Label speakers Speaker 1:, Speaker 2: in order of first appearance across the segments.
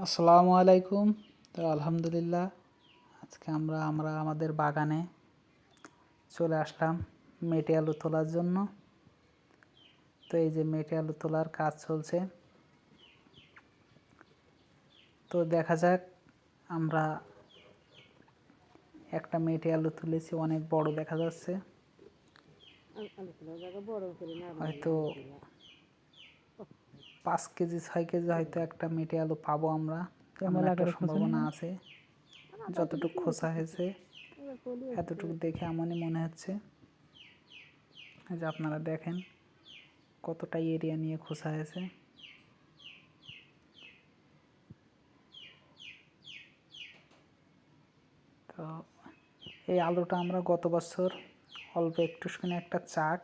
Speaker 1: আসসালামু আলাইকুম। তো আলহামদুলিল্লাহ, আজকে আমরা আমাদের বাগানে চলে আসলাম মেটে আলু তোলার জন্য। তো এই যে মেটে আলু তোলার কাজ চলছে। তো দেখা যাক, আমরা একটা মেটে আলু তুলেছি, অনেক বড় দেখা যাচ্ছে। হয়তো 5 কেজি 6 কেজি হয়তো একটা মেটে আলু পাবো আমরা, এমন একটা সম্ভাবনা আছে। যতটুকু খোসা হয়েছে এতটুকু দেখে এমনই মনে হচ্ছে। যে আপনারা দেখেন কতটা এরিয়া নিয়ে খোসা হয়েছে। তো এই আলুটা আমরা গত বছর অল্প একটুখানি একটা চাক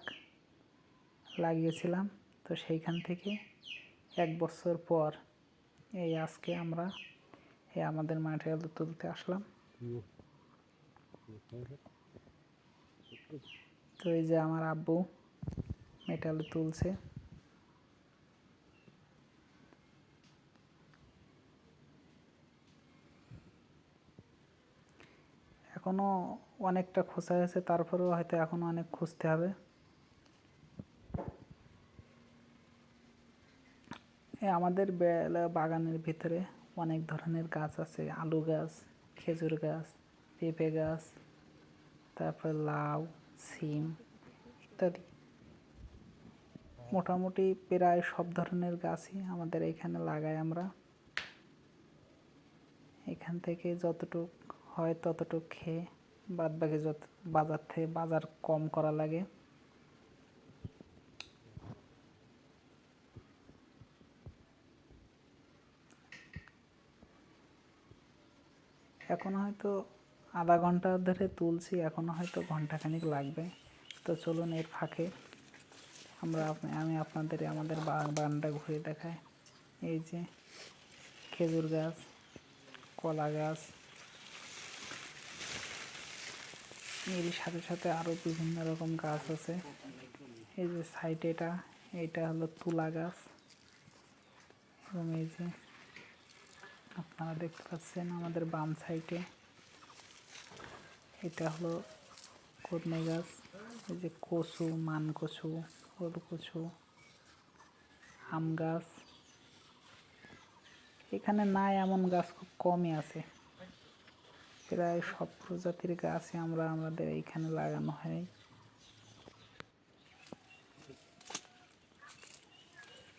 Speaker 1: লাগিয়েছিলাম। তো সেইখান থেকে 1 বছর পর এই আজকে আমরা আমাদের মাঠে আলু তুলতে আসলাম। তো এই যে আমার আব্বু মেটে আলু তুলছে। এখনো অনেকটা খোসা হয়েছে, তারপরেও হয়তো এখনো অনেক খুঁজতে হবে। আমাদের বাগানের ভিতরে অনেক ধরনের গাছ আছে, আলু গাছ, খেজুর গাছ, পেঁপে গাছ, তারপরে লাউ, সিম ইত্যাদি। মোটামুটি প্রায় সব ধরনের গাছই আমাদের এখানে লাগাই আমরা। এখান থেকে যতটুক হয় ততটুক খেয়ে বাদ বাকি যত বাজার কম করা লাগে। এখন হয়তো আধা ঘন্টা ধরে তুলছি, এখনো হয়তো ঘন্টাখানিক লাগবে। তো চলুন এর ফাঁকে আমি আপনাদের আমাদের বাগানটা ঘুরে দেখাই। এই যে খেজুর গাছ, কলা গাছ, এরই সাথে সাথে আরও বিভিন্ন রকম গাছ আছে। এই যে সাইডে এইটা হলো তুলা গাছ, এবং এই যে আপনারা দেখতে পাচ্ছেন আমাদের বাম সাইডে এটা হলো কদমে গাছ। এই যে কচু, মান কচু, ওল কচু, আম গাছ। এখানে নাই এমন গাছ খুব কমই আছে। প্রায় সব প্রজাতির গাছই আমাদের এইখানে লাগানো হয়।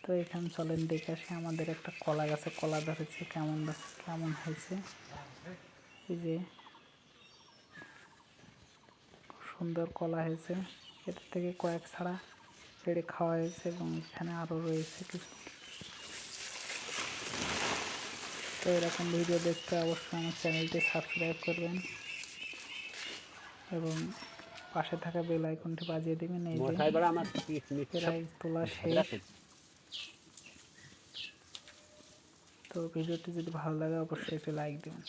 Speaker 1: তো এখানে চলেন দেখে আসি। আমাদের একটা কলা গাছে কলা ধরেছে, কেমন হয়েছে। এই যে সুন্দর কলা হয়েছে, এর থেকে কয়েক ছাড়া পেড়ে খাওয়া হয়েছে, এবং এখানে আরও রয়েছে কিছু। তো এরকম ভিডিও দেখতে অবশ্যই আমার চ্যানেলটি সাবস্ক্রাইব করবেন এবং পাশে থাকা বেল আইকনটি বাজিয়ে দেবেন। এই যে প্রায় তোলা শেষ। তো ভিডিওটি যদি ভালো লাগে অবশ্যই একটি লাইক দেবেন।